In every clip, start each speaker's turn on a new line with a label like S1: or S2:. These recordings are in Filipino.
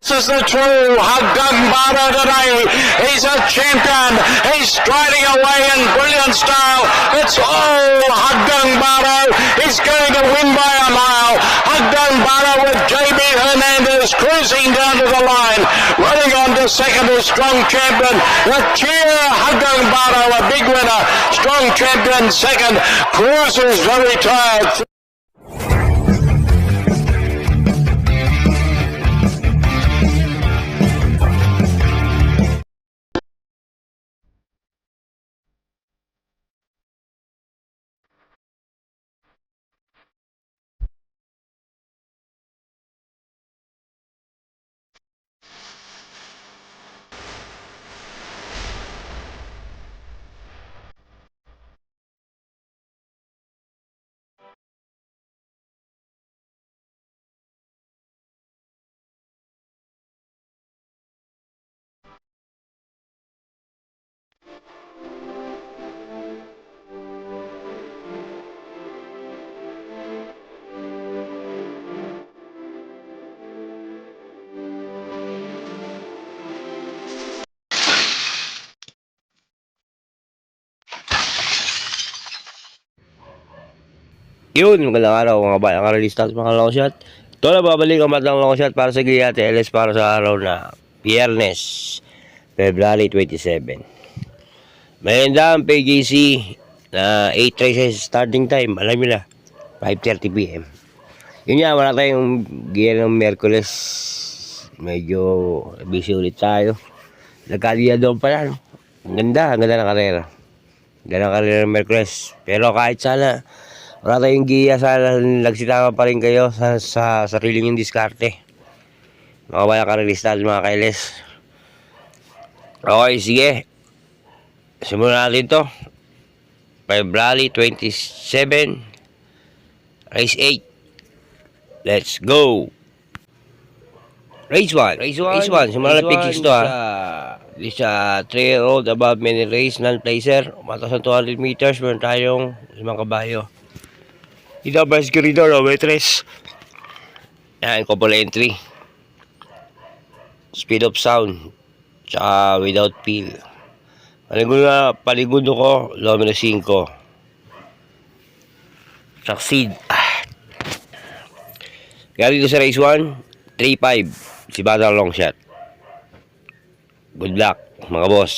S1: This is the true Haggang Bara today. He's a champion. He's striding away in brilliant style. It's all Haggang Bara. He's going to win by a mile. Haggang Bara with JB Hernandez cruising down to the line. Running on to second is Strong Champion. The cheer Haggang Bara, a big winner. Strong Champion second. Cruiser's very tired.
S2: Yun, magandang araw mga bayan, karalistas mga long shot. Ito na babalik ang matang long shot para sa Giyate LS para sa araw na Biyernes, February 27. Mayanda ang PJC na 8 races starting time, alam nyo na, 5:30 PM. Yun nga, wala tayong gear ng Merkules. Medyo busy ulit tayo. Nagkaliya doon pala, no? Ang ganda ng karera. Ganda ng karera ng Merkules. Pero kahit sana wala tayong giya, sana nagsitama pa rin kayo sa sarili yung diskarte. Mga bayan karalistas, mga kailes. Okay, sige. Simulan natin to. February 27, race 8. Let's go! Race 1. Simulan na pick 6 to, ha. This 3-year-old above many race, non-placer. Matas ng 200 meters. Meron tayong 5 kabayo. Dito ang best corridor, may 3. Yan, couple entry. Speed of sound. Tsaka without peel. Paligundo ko, numero 5. Succeed. Kaya dito sa race 1, 3-5. Si Batang long shot. Good luck, mga boss.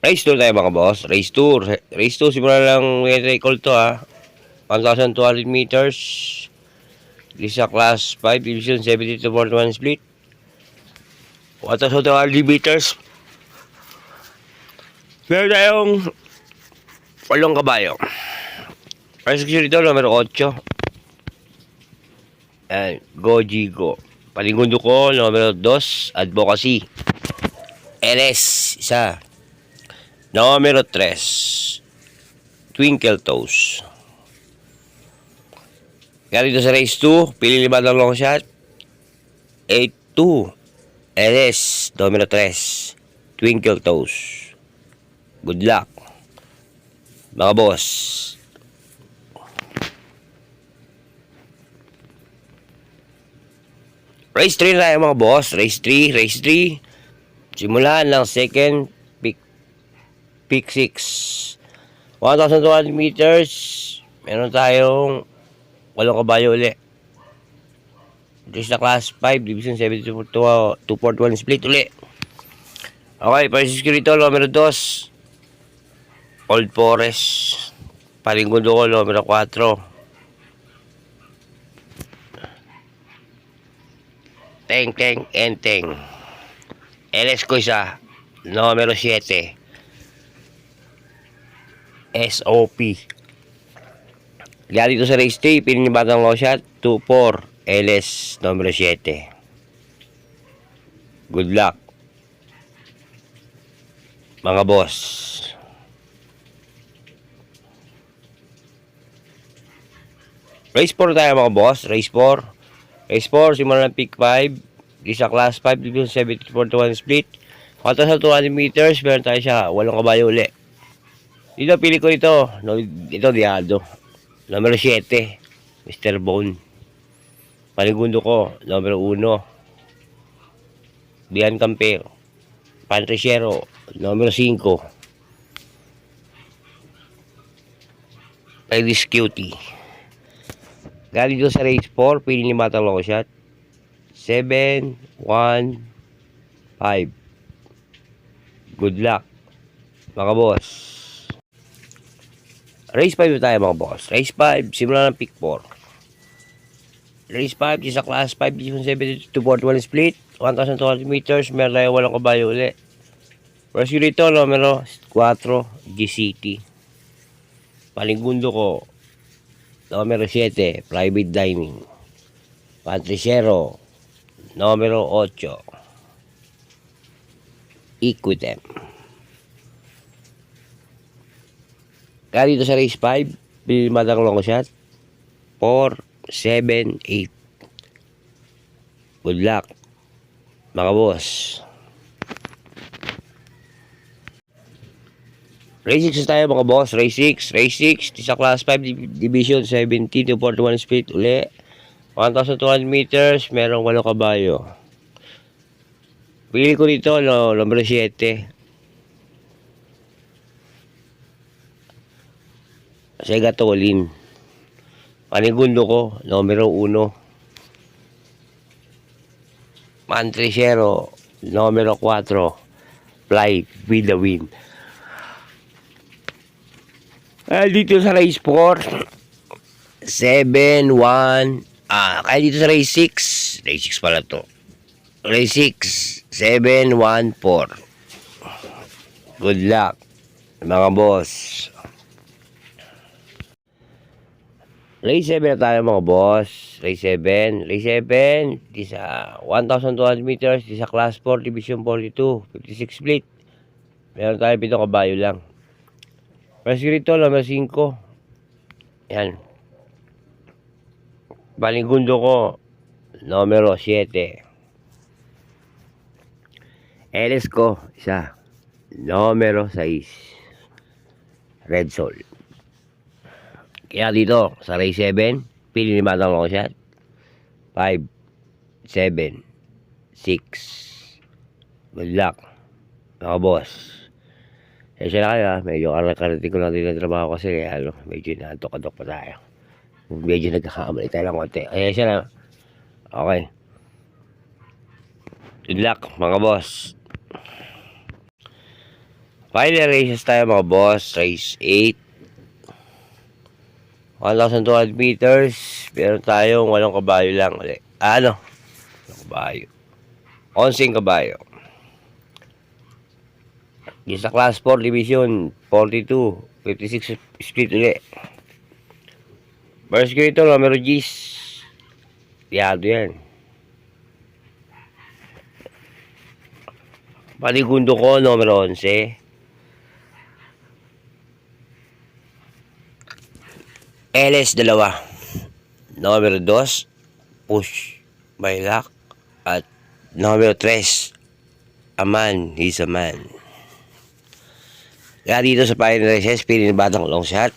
S2: Race 2 tayo, mga boss. Race 2, simula lang may call to, ha. 1,200 meters. This is class 5 division 70-41 split. 1,200 meters. Meron tayong 8 kabayo. First dito, numero 8. And Gojigo. Paligundo ko, numero 2, Advocacy. LS, isa. Numero 3, Twinkle Toes. Kaya dito sa race 2, pili 5 ng long shot. 8-2. LS, numero 3. Twinkle Toes. Good luck, mga boss. Race 3 na tayo, mga boss. Race 3. Simulan ng second pick 6. 1,200 meters. Meron tayong 8 kabayo uli. This na class 5, division 70-241 split uli. Okay, Francis Kirito, numero 2. Old Forest. Paligundo ko, numero 4. Teng. LS ko isa, numero 7. SOP. Kaya dito sa race 3, pili ni Batang long shot, 2-4, LS, numero 7. Good luck, mga boss. Race 4 tayo, mga boss. Race 4, simulan ng pick 5. Di sa class 5, division 70-41 split. 1,200 meters, meron tayo siya 8 kabayo uli. Dito, pili ko ito. Ito, Diado. Numero 7, Mr. Bone. Panigundo ko, numero 1. Bian Camper. Pantriciero, numero 5. Ladies Cutie. Galing dito sa race 4, pili ni Batang Long Shot. 7, 1, 5. Good luck, mga boss. Race 5 tayo, mga boss. Race 5, simula ng pick 4. Race 5, isa class 5, division 7 to 41 split. 1,200 meters, meron tayo 8 kabayo uli. First rito, numero 4, GCT. Panigundo ko, numero 7, private dining. Pantriciero, numero 8, Equitem. Kaya dito sa race 5, pilimadang long shot, 4, 7, 8. Good luck, mga boss. Race 6 tayo, mga boss. Race 6. Race 6, sa class 5, division 17 to 41 split uli. 1,200 meters, merong 8 kabayo. Pili ko dito, numero 7. Sega Tolin. Panigundo ko, numero 1. Mantriciero, numero 4. Fly with the wind. Dito sa race 4, 7, 1. Kaya dito sa race 6. Race 6 pala to. Race 6, 7, 1, 4. Good luck, mga boss. Race 7 na tayo, mga boss. Race 7. Race 7, di sa 1,200 meters, di sa class 4, division 42, 56 split. Meron tayo 7 kabayo lang. First rito, numero 5. Yan. Panigundo ko, numero 7. LS ko, isa. Numero 6. Red Soul. Kaya dito, sa race 7, pili ni Batang Long Shot. 5, 7, 6. Good luck, mga boss. Siya na kayo, medyo karating ko lang din ang trabaho kasi medyo naantok-antok pa tayo. Medyo nagkakamali tayo lang konti. Siya na. Okay. Good luck, mga boss. Final races tayo, mga boss. Race 8. 1,200 meters. Meron tayong 8 kabayo lang. Kabayo. 11 kabayo. Sa class 4 division 42, 56 split ulit. First ko ito, numero G's. Yado yan. Panigundo ko, numero 11. LS 2. Numero 2, Push by Luck. At numero 3, A Man, He's a Man. Kaya dito sa final races, pili ni Batang Long Shot.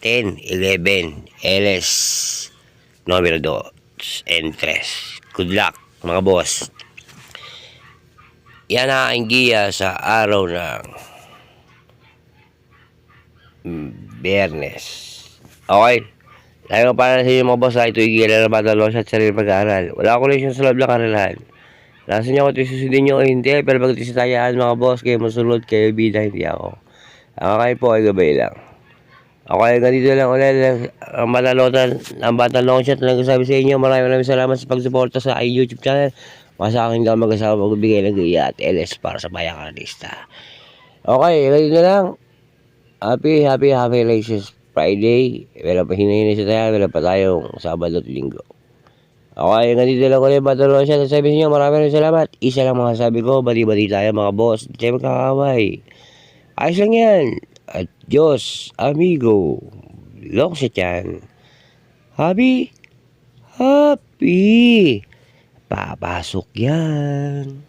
S2: 10, 11, LS, numero 2, and 3. Good luck, mga boss. Yan ang aking giya sa araw ng Biyernes. Okay. Dahil ko para sa inyo, mga boss, ito igilan na Batang Long Shot sa sarili pag-aaral. Wala ko lang sa loob ng karalahan. Nasa niyo kung ito susundin nyo o hindi, pero pag ito sa tayaan, mga boss, kayo masunod, kayo bida, hindi ako. Ang kayo po ay gabay lang. Okay, ganito lang ulit ang matalotan ng Batang Long Shot na nagsasabi sa inyo. Maraming salamat sa pagsuporta sa aking YouTube channel. Masa akin ka mag-asawa magbigay ng gaya at LS para sa bayang artista. Okay, ganito lang. Happy races Friday. Wala pa hinahina sa tayo. Wala pa tayong Sabado at Linggo. Okay, ganito lang ulit Batang Long Shot. Sabi sa inyo, maraming salamat. Isa lang mga sabi ko, bati-bati tayo mga boss. Hindi tayo magkakaway. Ayos lang yan. At Diyos, amigo, long shot yan. Happy, papasok yan.